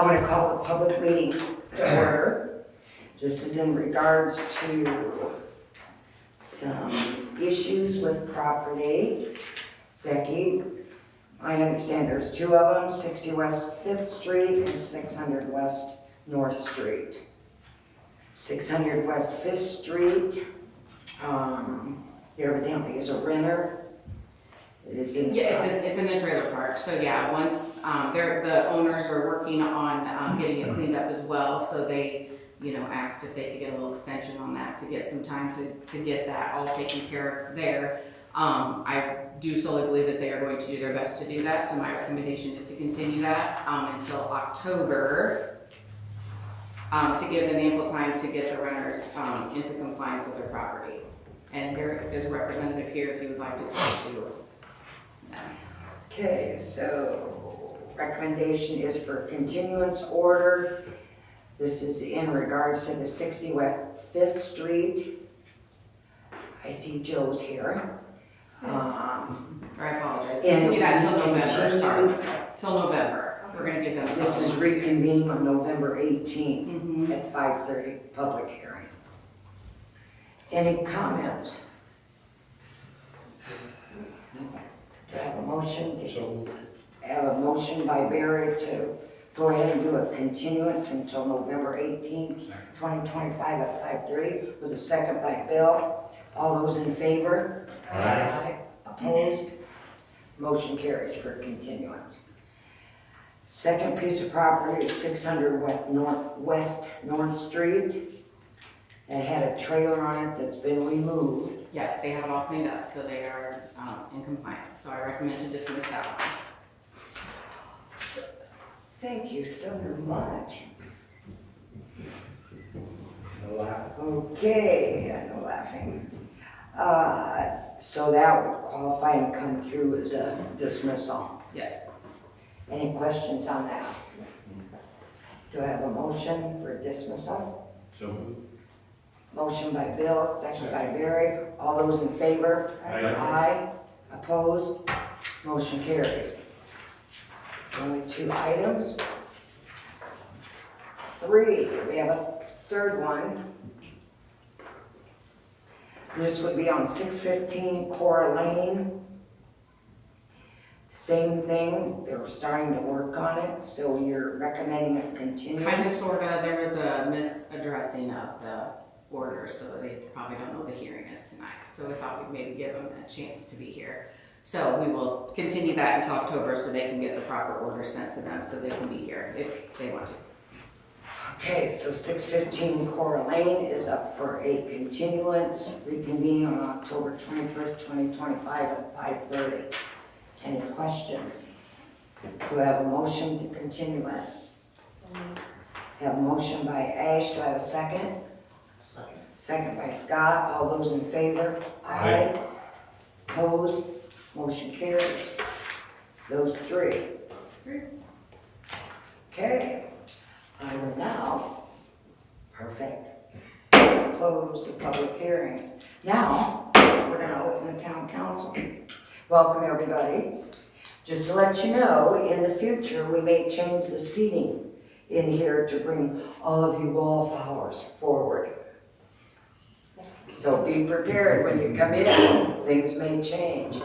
I'm going to call the public meeting to order. This is in regards to some issues with property. Becky, I understand there's two of them, 60 West 5th Street and 600 West North Street. 600 West 5th Street, evidently is a renter. It is in it's in the trailer park. So yeah, once the owners are working on getting it cleaned up as well. So they, asked if they could get a little extension on that to get some time to get that all taken care of there. I do solely believe that they are going to do their best to do that. So my recommendation is to continue that until October to give them ample time to get the renters into compliance with their property. And there is a representative here if you would like to talk to them. Okay, so recommendation is for continuance order. This is in regards to the 60 West 5th Street. I see Joe's here. I apologize. Continue that until November, sorry. Till November. We're gonna give them. This is reconvening on November 18th at 5:30, public hearing. Any comments? Do I have a motion? I have a motion by Barry to go ahead and do a continuance until November 18th, 2025 at 5:30 with a second by Bill. All those in favor? Aye. Opposed? Motion carries for continuance. Second piece of property is 600 West North Street. It had a trailer on it that's been removed. Yes, they have it all cleaned up, so they are in compliance. So I recommend to dismiss that one. Thank you so much. No laughing. Okay, no laughing. So that would qualify and come through as a dismissal. Yes. Any questions on that? Do I have a motion for dismissal? So moved. Motion by Bill, second by Barry. All those in favor? Aye. Aye. Opposed? Motion carries. It's only two items. Three, we have a third one. This would be on 615 Cora Lane. Same thing, they're starting to work on it, so you're recommending it continue? Kind of, sort of. There was a misaddressing of the order, so they probably don't know the hearing is tonight. So we thought we'd maybe give them a chance to be here. So we will continue that until October so they can get the proper order sent to them so they can be here if they want to. Okay, so 615 Cora Lane is up for a continuance, reconvening on October 21st, 2025 at 5:30. Any questions? Do I have a motion to continue it? Have a motion by Ash, do I have a second? Second. Second by Scott, all those in favor? Aye. Opposed? Motion carries. Those three. Okay, I will now, perfect, close the public hearing. Now, we're gonna open the town council. Welcome, everybody. Just to let you know, in the future, we may change the seating in here to bring all of you wallflowers forward. So be prepared when you come in, things may change.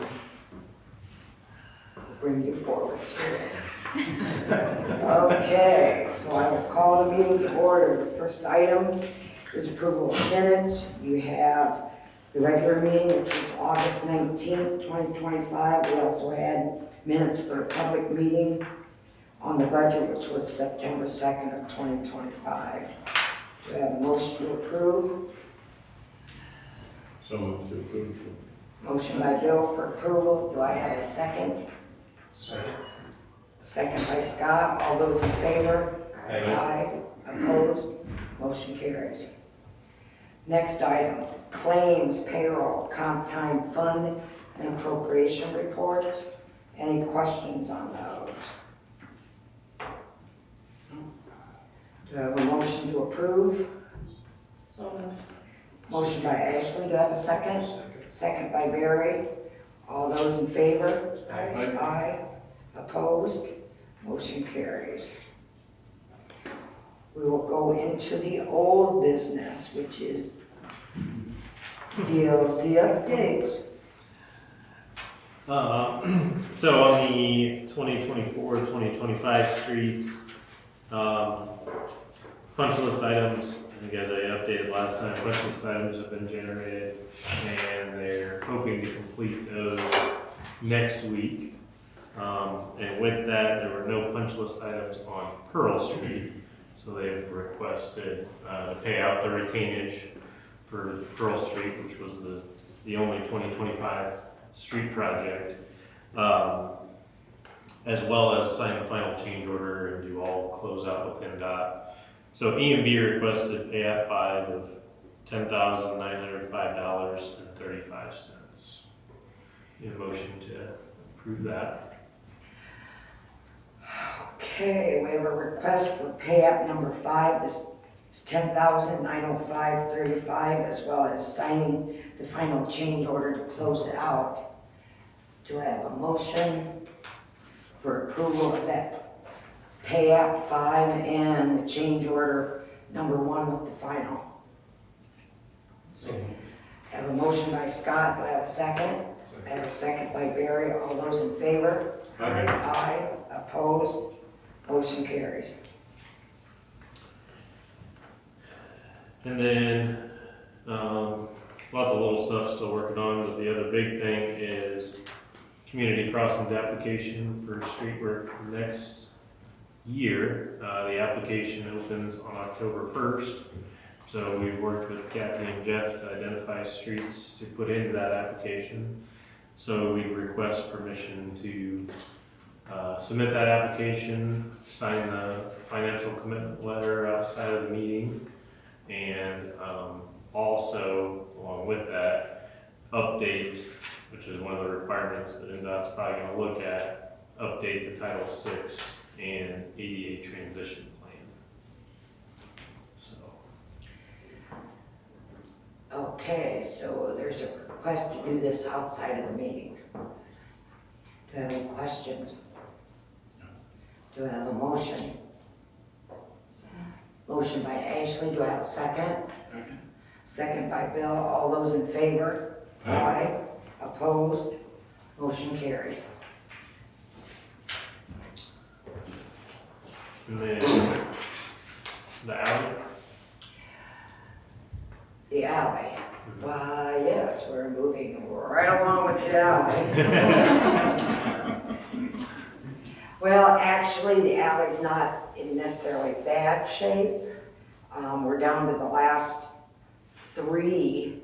Bring you forward too. Okay, so I will call the meeting to order. The first item is approval of minutes. You have the regular meeting, which was August 19th, 2025. We also had minutes for a public meeting on the budget, which was September 2nd of 2025. Do I have a motion to approve? So moved to approve. Motion by Bill for approval. Do I have a second? Second. Second by Scott. All those in favor? Aye. Opposed? Motion carries. Next item, claims, payroll, comp time fund, and appropriation reports. Any questions on those? Do I have a motion to approve? So Motion by Ashley, do I have a second? Second by Barry. All those in favor? Aye. Aye. Opposed? Motion carries. we will go into the old business, which is DLC updates. So on the 2024, 2025 streets, punch list items, I think as I updated last time, punch list items have been generated and they're hoping to complete those next week. And with that, there were no punch list items on Pearl Street, so they've requested to pay out the retainage for Pearl Street, which was the only 2025 street project, as well as sign the final change order and do all closeout with NDOT. So E&B requested pay at 5 of $10,905.35. Need a motion to approve that. Okay, we have a request for pay app number 5. This is $10,905.35, as well as signing the final change order to close it out. Do I have a motion for approval of that pay app 5 and the change order number 1 with the final? Have a motion by Scott, do I have a second? I have a second by Barry. All those in favor? Aye. Aye. Opposed? Motion carries. And then, lots of little stuff still working on, but the other big thing is community crossings application for street work next year. The application opens on October 1st. So we've worked with Kathy and Jeff to identify streets to put into that application. So we request permission to submit that application, sign the financial commitment letter outside of the meeting, and also, along with that, update, which is one of the requirements that NDOT's probably going to look at, update the Title VI and ADA transition plan. So. Okay, so there's a request to do this outside of the meeting. Do I have any questions? Do I have a motion? Motion by Ashley, do I have a second? Second by Bill, all those in favor? Aye. Opposed? Motion carries. And then the alley. The alley. Why, yes, we're moving right along with the alley. Well, actually, the alley's not in necessarily bad shape. We're down to the last 3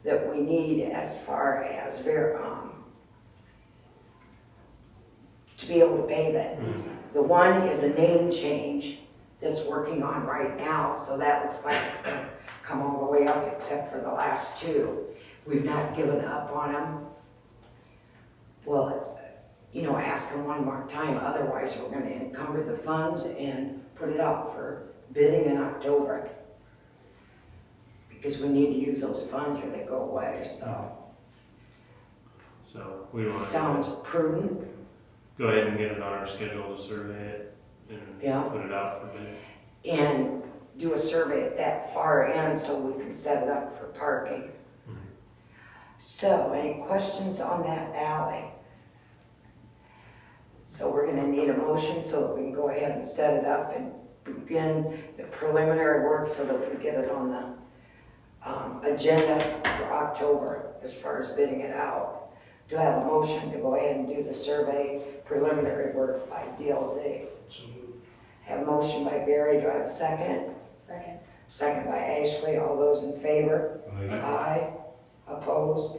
that we need as far as to be able to pave it. The one is a name change that's working on right now, so that looks like it's going to come all the way up except for the last 2. We've not given up on them. Well, ask them one more time, otherwise we're going to encumber the funds and put it out for bidding in October. Because we need to use those funds or they go away, So we want to sounds prudent. go ahead and get it on our schedule to survey it and Yeah. put it out for bid. And do a survey at that far end so we can set it up for parking. So, any questions on that alley? So we're gonna need a motion so that we can go ahead and set it up and begin the preliminary work so that we can get it on the agenda for October as far as bidding it out. Do I have a motion to go ahead and do the survey preliminary work by DLZ? So moved. Have a motion by Barry, do I have a second? Second. Second by Ashley, all those in favor? Aye. Aye. Opposed?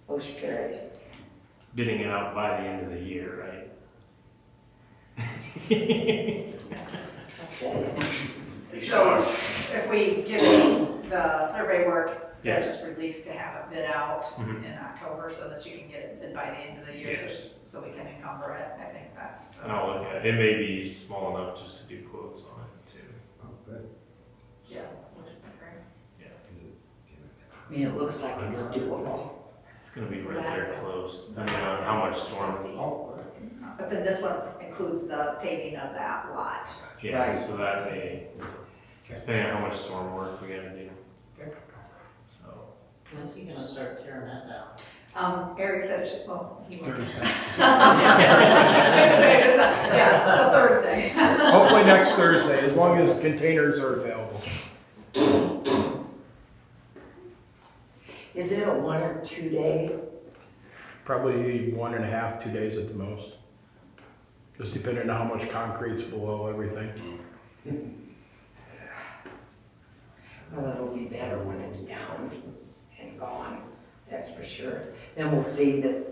Motion carries. Bidding it out by the end of the year, right? Okay. So if we give the survey work, Yeah. they're just released to have it bid out Mhm. in October so that you can get it bid by the end of the year, Yes. so we can encumber it. I think that's. And I'll look at it. It may be small enough just to do quotes on it too. Yeah. Which would be great. I mean, it looks like it's doable. It's gonna be right there close, depending on how much storm. But then this one includes the paving of that lot. Yeah, Right. so that may, depending on how much storm work we gotta do. So, When's he gonna start tearing that down? Eric said it should, well, he won't. Thursday. Yeah, so Thursday. Hopefully next Thursday, as long as containers are available. Is it a 1 or 2 day? Probably 1.5, 2 days at the most. Just depending on how much concrete's below everything. Well, it'll be better when it's down and gone, that's for sure. Then we'll see that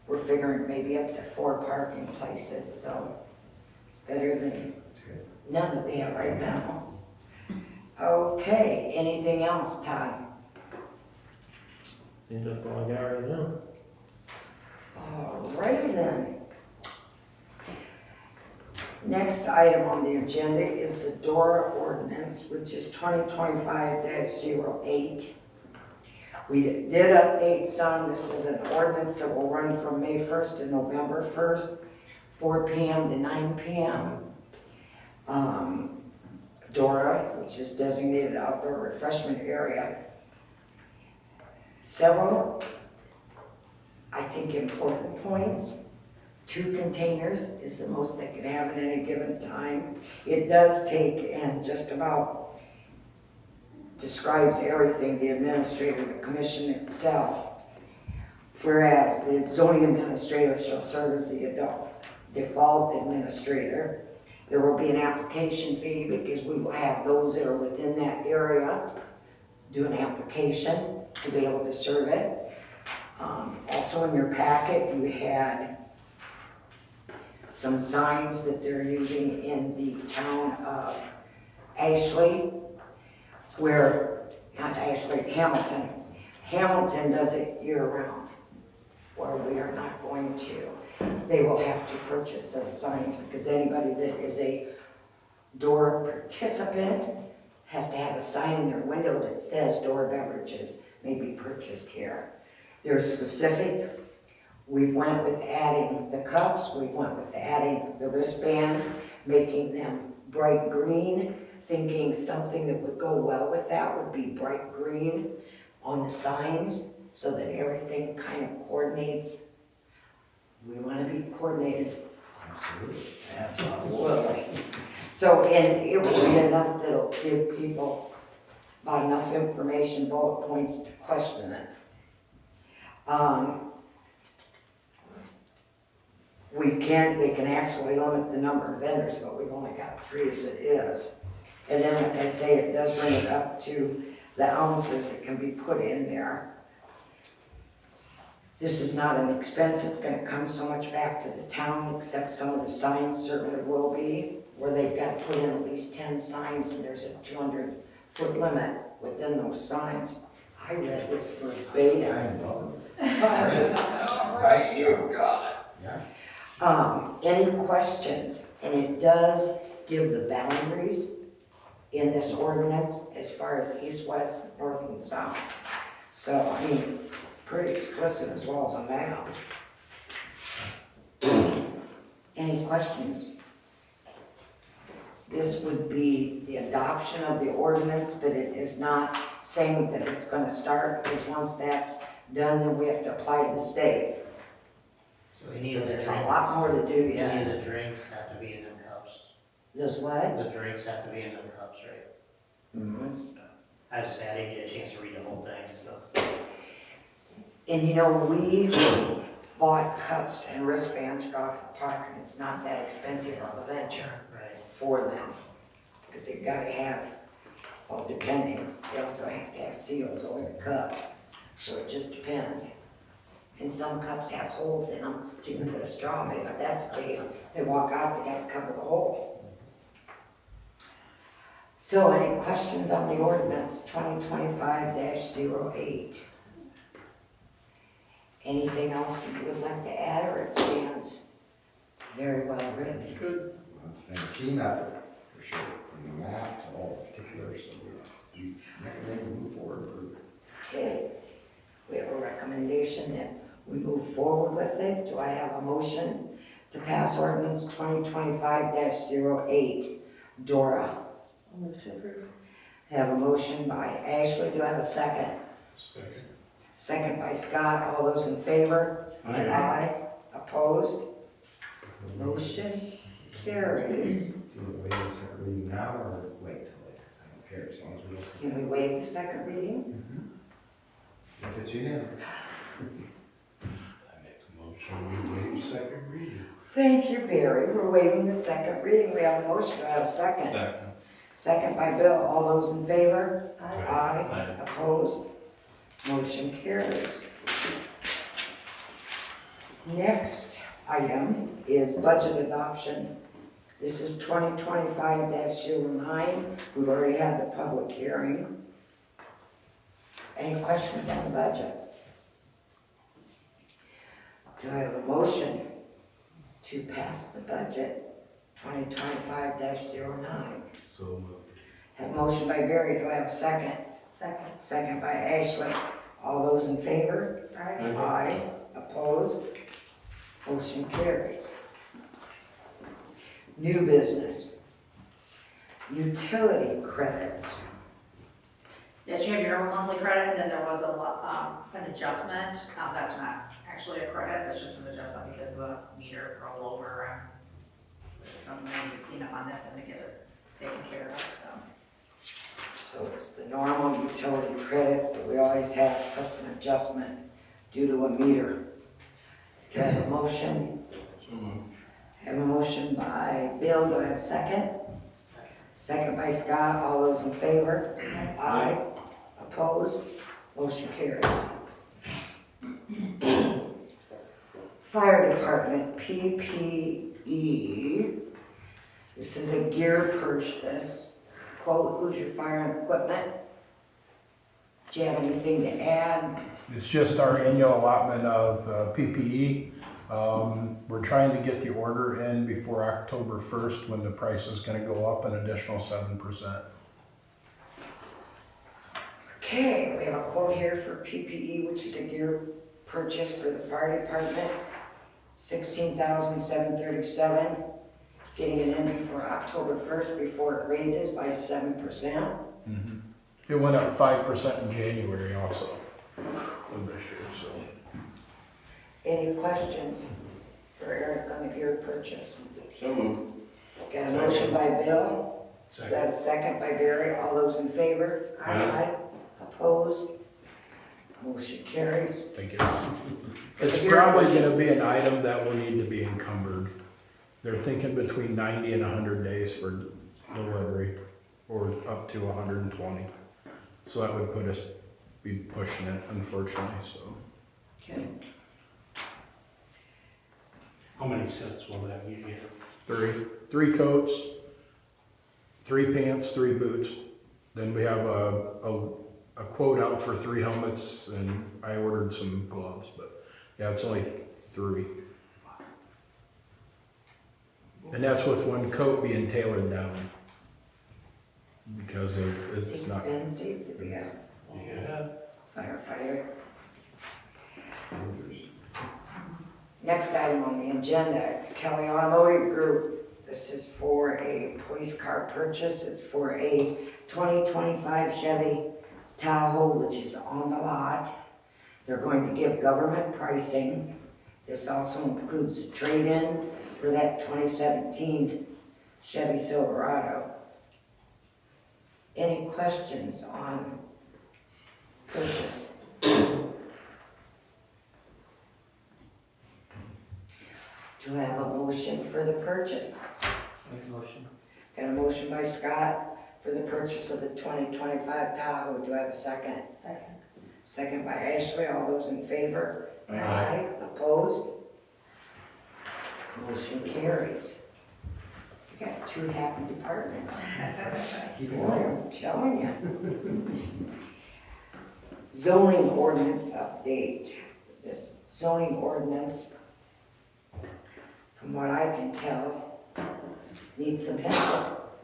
we're figuring maybe up to 4 parking places, so it's better than none that we have right now. Okay, anything else, Todd? I think that's all I got right now. Alrighty then. Next item on the agenda is the DORA ordinance, which is 2025-08. We did update some. This is an ordinance that will run from May 1st to November 1st, 4 p.m. to 9 p.m. DORA, which is designated outdoor refreshment area. Several, I think, important points. 2 containers is the most they can have at any given time. It does take and just about describes everything, the administrator, the commission itself. Whereas the zoning administrator shall serve as the default administrator. There will be an application fee because we will have those that are within that area do an application to be able to serve it. Also in your packet, you had some signs that they're using in the town of Ashley, Hamilton. Hamilton does it year-round, where we are not going to. They will have to purchase those signs because anybody that is a DORA participant has to have a sign in their window that says DORA beverages may be purchased here. They're specific. We went with adding the cups, we went with adding the wristbands, making them bright green, thinking something that would go well with that would be bright green on the signs so that everything kind of coordinates. We want to be coordinated. Absolutely. So, and it will be enough that'll give people about enough information, bullet points to question it. They can actually limit the number of vendors, but we've only got 3 as it is. And then, like I say, it does bring it up to the ounces that can be put in there. This is not an expense that's gonna come so much back to the town, except some of the signs certainly will be, where they've got to put in at least 10 signs, and there's a 200-foot limit within those signs. I read this verbatim. Right, you got it. Any questions? And it does give the boundaries in this ordinance as far as east, west, north, and south. So, I mean, pretty explicit as well as a map. Any questions? This would be the adoption of the ordinance, but it is not saying that it's gonna start, because once that's done, then we have to apply to the state. So we need So the there's a drinks. lot more to do yet. The drinks have to be in them cups. This what? The drinks have to be in them cups, right? I just I didn't get a chance to read the whole thing, so. And you know, we bought cups and wristbands for out the park, and it's not that expensive of a venture Right. for them. Because they've gotta have, well, depending, they also have to have seals over the cup. So it just depends. And some cups have holes in them, so you can put a straw in it. If that's the case, they walk out, they have to cover the hole. So any questions on the ordinance 2025-08? Anything else you would like to add, or it stands very well written? Good. It's been a team effort, for sure, from the map to all the particulars, so we recommend we move forward. Okay, we have a recommendation that we move forward with it. Do I have a motion to pass ordinance 2025-08. Dora. I'll move to approve. Have a motion by Ashley, do I have a second? Second. Second by Scott, all those in favor? Aye. Opposed? Motion carries. Do you wait a second reading now or wait till later? I don't care, as long as we don't. Can we waive the second reading? If it's unanimous. I make the motion, we waive second reading. Thank you, Barry. We're waiving the second reading. We have a motion, do I have a second? Second by Bill, all those in favor? Aye. Opposed? Motion carries. Next item is budget adoption. This is 2025-09. We've already had the public hearing. Any questions on the budget? Do I have a motion to pass the budget 2025-09? So moved. Have a motion by Barry, do I have a second? Second. Second by Ashley. All those in favor? Aye. Opposed? Motion carries. New business. Utility credits. Yes, you have your own monthly credit, and then there was an adjustment. That's not actually a credit, that's just an adjustment because the meter rolled over and there's something I need to clean up on this and to get it taken care of, so. So it's the normal utility credit that we always have, plus an adjustment due to a meter. Do I have a motion? So moved. Have a motion by Bill, do I have a second? Second by Scott, all those in favor? Aye. Opposed? Motion carries. Fire Department, PPE. This is a gear purchase. Quote, who's your fire and equipment? Do you have anything to add? It's just our annual allotment of PPE. We're trying to get the order in before October 1st when the price is going to go up an additional 7%. Okay, we have a quote here for PPE, which is a gear purchase for the fire department. $16,737. Getting it in before October 1st, before it raises by 7%. It went up 5% in January also of this year, so. Any questions for Eric on the gear purchase? So moved. Got a motion by Bill, got a second by Barry, all those in favor? Aye. Opposed? Motion carries. Thank you. It's probably gonna be an item that will need to be encumbered. They're thinking between 90 and 100 days for delivery, or up to 120. So that would put us, be pushing it, unfortunately, so. Okay. How many sets will that give you? Three coats, 3 pants, 3 boots. Then we have a quote out for 3 helmets, and I ordered some gloves, but yeah, it's only 3. And that's with 1 coat being tailored down. Because It's it's not. expensive to be a Yeah. firefighter. Next item on the agenda, Kelly Automotive Group. This is for a police car purchase. It's for a 2025 Chevy Tahoe, which is on the lot. They're going to give government pricing. This also includes a trade-in for that 2017 Chevy Silverado. Any questions on purchase? Do I have a motion for the purchase? Make a motion. Got a motion by Scott for the purchase of the 2025 Tahoe. Do I have a second? Second. Second by Ashley. All those in favor? Aye. Opposed? Motion carries. You got 2 happy departments. Boy, I'm telling you. Zoning ordinance update. This zoning ordinance, from what I can tell, needs some help.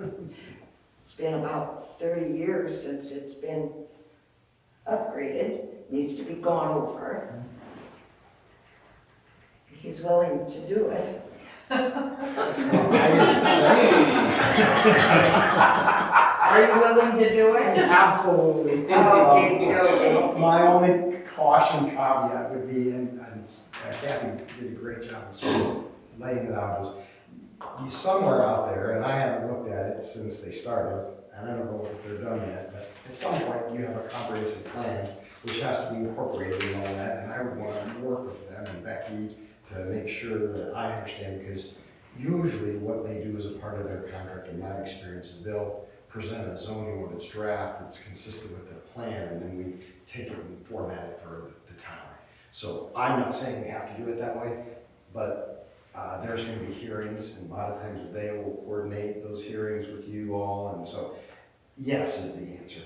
It's been about 30 years since it's been upgraded, needs to be gone over. He's willing to do it. I didn't say. Are you willing to do it? Absolutely. Okay, okay. My only caution caveat would be, and Kathy did a great job of sort of laying it out, is you somewhere out there, and I haven't looked at it since they started, and I don't know if they're done yet, but at some point you have a comprehensive plan which has to be incorporated in all that, and I would want to work with them and Becky to make sure that I understand, because usually what they do as a part of their contract, in my experience, is they'll present a zoning ordinance draft that's consistent with their plan, and then we take it and format it for the town. So I'm not saying we have to do it that way, but there's gonna be hearings, and a lot of times they will coordinate those hearings with you all, and so yes is the answer.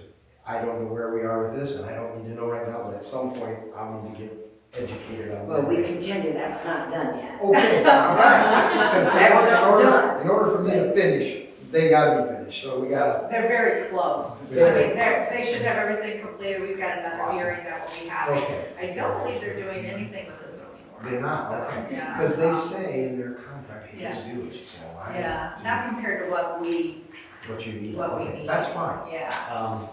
I don't know where we are with this, and I don't need to know right now, but at some point I'll need to get educated on. Well, we can tell you that's not done yet. Okay, all right. Because That's not done. in order for me to finish, they gotta be finished, so we gotta. They're very close. I Very mean, they should have everything completed. We've got another Awesome. hearing that we'll be having. Okay. I don't believe they're doing anything with the zoning ordinance. They're not, okay. Yeah. Because they say in their contract, you Yeah. just do it, so I. Yeah, not compared to what we What what we okay, need. that's fine. Yeah.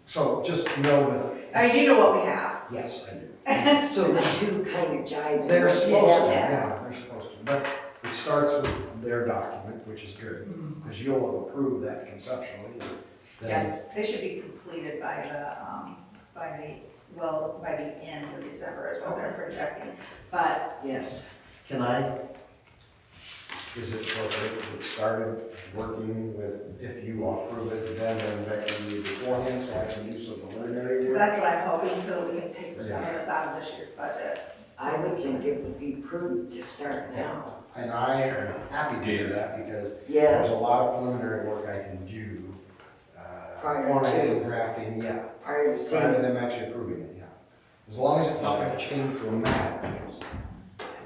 So just know that. I mean, you know what we have. Yes, I do. So the two kind of jive. They're supposed to, Yeah. yeah, they're supposed to, but it starts with their document, which is good, because you'll have approved that conceptually. Then- Yes, they should be completed by the end of December is what they're projecting. But Yes. Can I, is it appropriate to get started working with, if you approve it, then Becky beforehand, so I can do some preliminary work? that's what I'm hoping, so that we can pay for some of this out of this year's budget. I would think it would be prudent to start now. And I am happy to do that, because there's Yes, a lot of preliminary work I can do. Prior to- Formatting, drafting, yeah, prior to prior to seeing, them actually approving it, yeah. As long as it's not gonna change dramatically.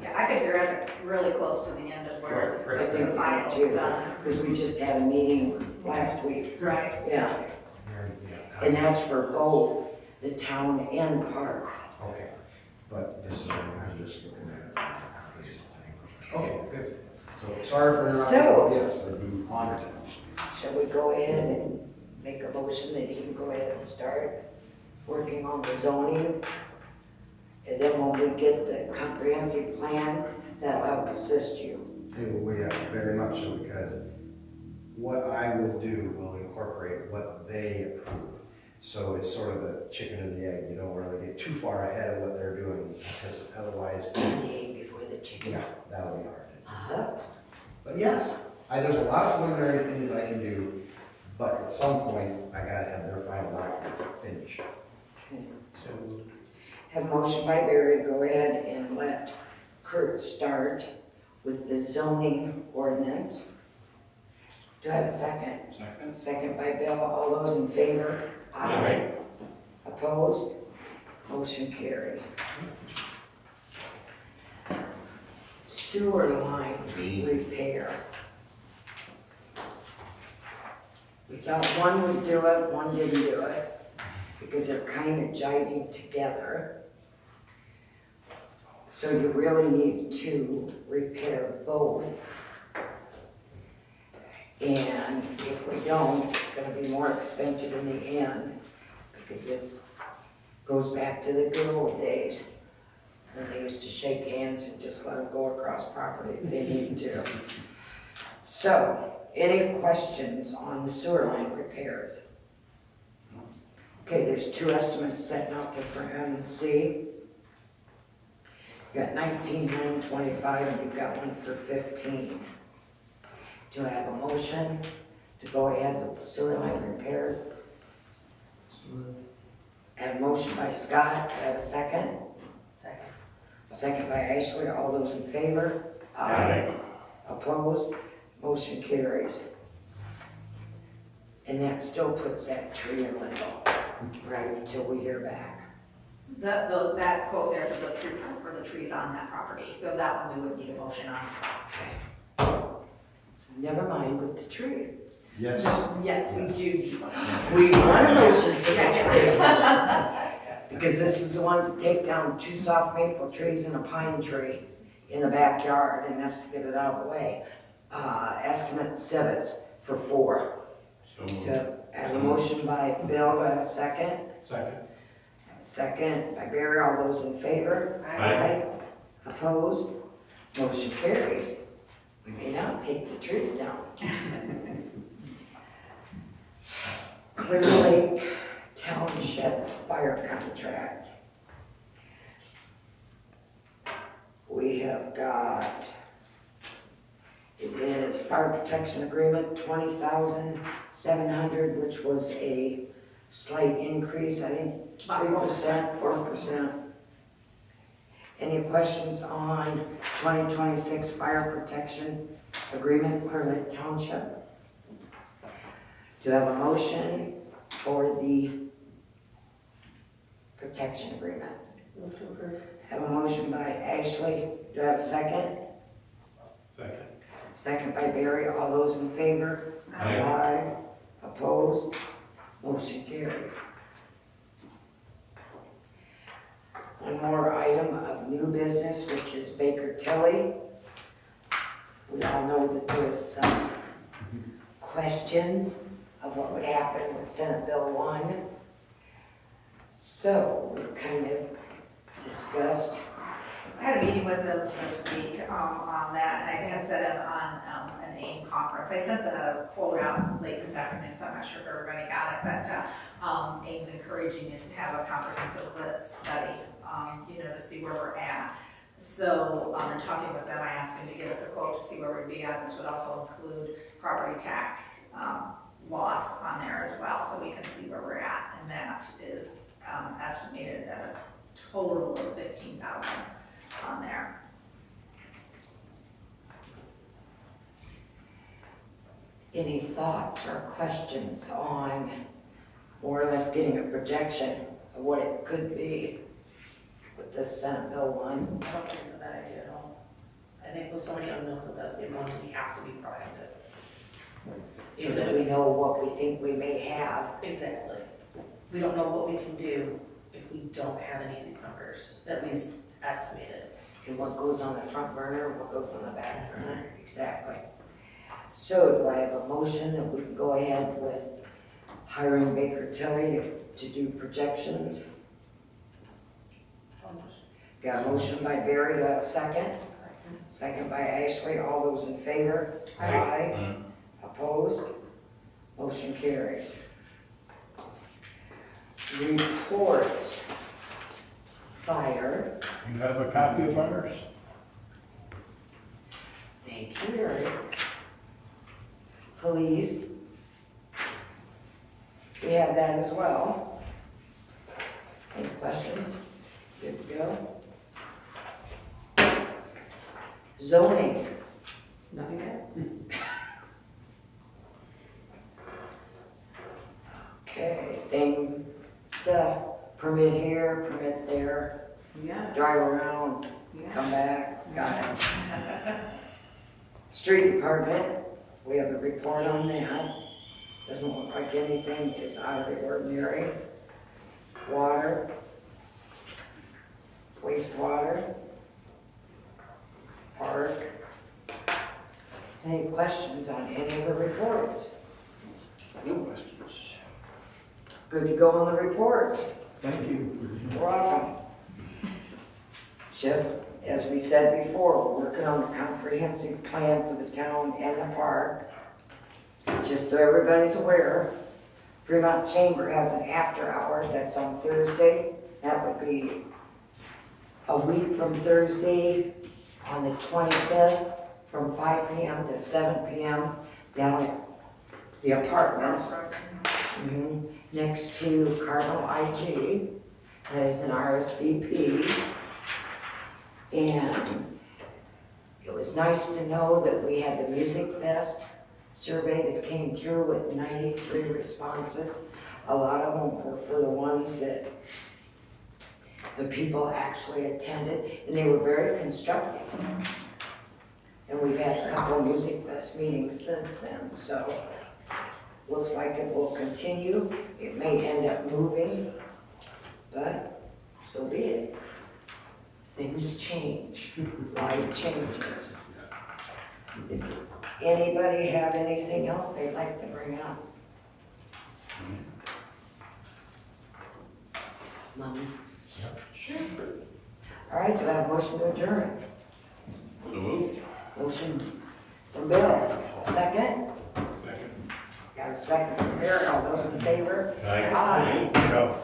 Yeah, I think they're really close to the end of where Right, I right. think the final's too, done. because we just had a meeting last week. Right. Yeah, Yeah. and that's for both the town and park. Okay, but this, I'm just looking at it. Okay, good. So, sorry for interrupting. So- Yes, I'd be honored. Shall we go ahead and make a motion that he can go ahead and start working on the zoning? And then when we get the comprehensive plan, that'll help assist you. We very much so, because what I will do will incorporate what they approve. So it's sort of the chicken and the egg, you don't really get too far ahead of what they're doing, because otherwise, The day before the chicken. yeah, that'll be hard. Uh-huh. But yes, there's a lot of preliminary things I can do, but at some point, I gotta have their final document finished. Okay. So, Have a motion by Barry, go ahead and let Kurt start with the zoning ordinance. Do I have a second? Second. Second by Bill, all those in favor? Aye. Opposed? Motion carries. Sewer line repair. We thought one would do it, one didn't do it, because they're kind of jiving together. So you really need to repair both. And if we don't, it's gonna be more expensive in the end, because this goes back to the good old days, when they used to shake hands and just let them go across property if they needed to. So, any questions on the sewer line repairs? Okay, there's two estimates setting out there for M and C. You got 19,925, and you've got one for 15. Do I have a motion to go ahead with the sewer line repairs? Have a motion by Scott, do I have a second? Second. Second by Ashley, all those in favor? Aye. Opposed? Motion carries. And that still puts that tree in limbo, right, until we hear back. That quote there was a tree for the trees on that property, so that one we would need a motion on as well. So never mind with the tree. yes. Yes, we do need one. We want a motion for the tree. Yeah. Because this is the one to take down 2 soft maple trees and a pine tree in the backyard, and that's to get it out of the way. Estimate civets for 4. I have a motion by Bill, do I have a second? Second. I have a second by Barry, all those in favor? Aye. Opposed? Motion carries. We may now take the trees down. Clear Lake Township fire contract. We have got, it is fire protection agreement, 20,700, which was a slight increase, I think 3%, 4%. Any questions on 2026 fire protection agreement, Clear Lake Township? Do I have a motion for the protection agreement? Move to approve. Have a motion by Ashley, do I have a second? Second. Second by Barry, all those in favor? Aye. Opposed? Motion carries. One more item of new business, which is Baker Tilly. We all know that there's some questions of what would happen with Senate Bill 1. So we've kind of discussed. I had a meeting with them this week on that, and I had said it on an AIM conference. I sent the quote out late this afternoon, so I'm not sure if everybody got it, but AIM's encouraging you to have a comprehensive study, to see where we're at. So in talking with them, I asked him to get us a quote to see where we'd be at. This would also include property tax loss on there as well, so we can see where we're at, and that is estimated at a total of 15,000 on there. Any thoughts or questions on more or less getting a projection of what it could be with this Senate Bill 1? I don't think it's a bad idea at all. I think with so many unknowns with SB 1, we have to be proactive. So that we know what we think we may have. Exactly. We don't know what we can do if we don't have any of these numbers, at least estimated. And what goes on the front burner, what goes on the back burner, exactly. So do I have a motion that we can go ahead with hiring Baker Tilly to do projections? Got a motion by Barry, do I have a second? Second by Ashley, all those in favor? Aye. Opposed? Motion carries. Reports. Fire. You have a copy of ours? Thank you, Eric. Police. We have that as well. Any questions? Good to go. Zoning. Nothing there? Okay, same stuff. Permit here, permit there, Yeah, drive around, yeah. come back, got it. Street department, we have a report on that. Doesn't look like anything is out of the ordinary. Water, wastewater, park. Any questions on any of the reports? No questions. Good to go on the reports. Thank you. You're welcome. Just as we said before, we're working on a comprehensive plan for the town and the park. Just so everybody's aware, Fremont Chamber has an after hours, that's on Thursday. That would be a week from Thursday on the 25th from 5 p.m. to 7 p.m. down at the apartments. Next to Cardinal IG, that is an RSVP. And it was nice to know that we had the Music Fest survey that came through with 93 responses. A lot of them were for the ones that the people actually attended, and they were very constructive. And we've had a couple of Music Fest meetings since then, so looks like it will continue. It may end up moving, but so be it. things change, life changes. Does anybody have anything else they'd like to bring up? Mums? All right, do I have a motion to adjourn? Motion from Bill, second? Second. Got a second from Barry, all those in favor? Aye. Aye. Go.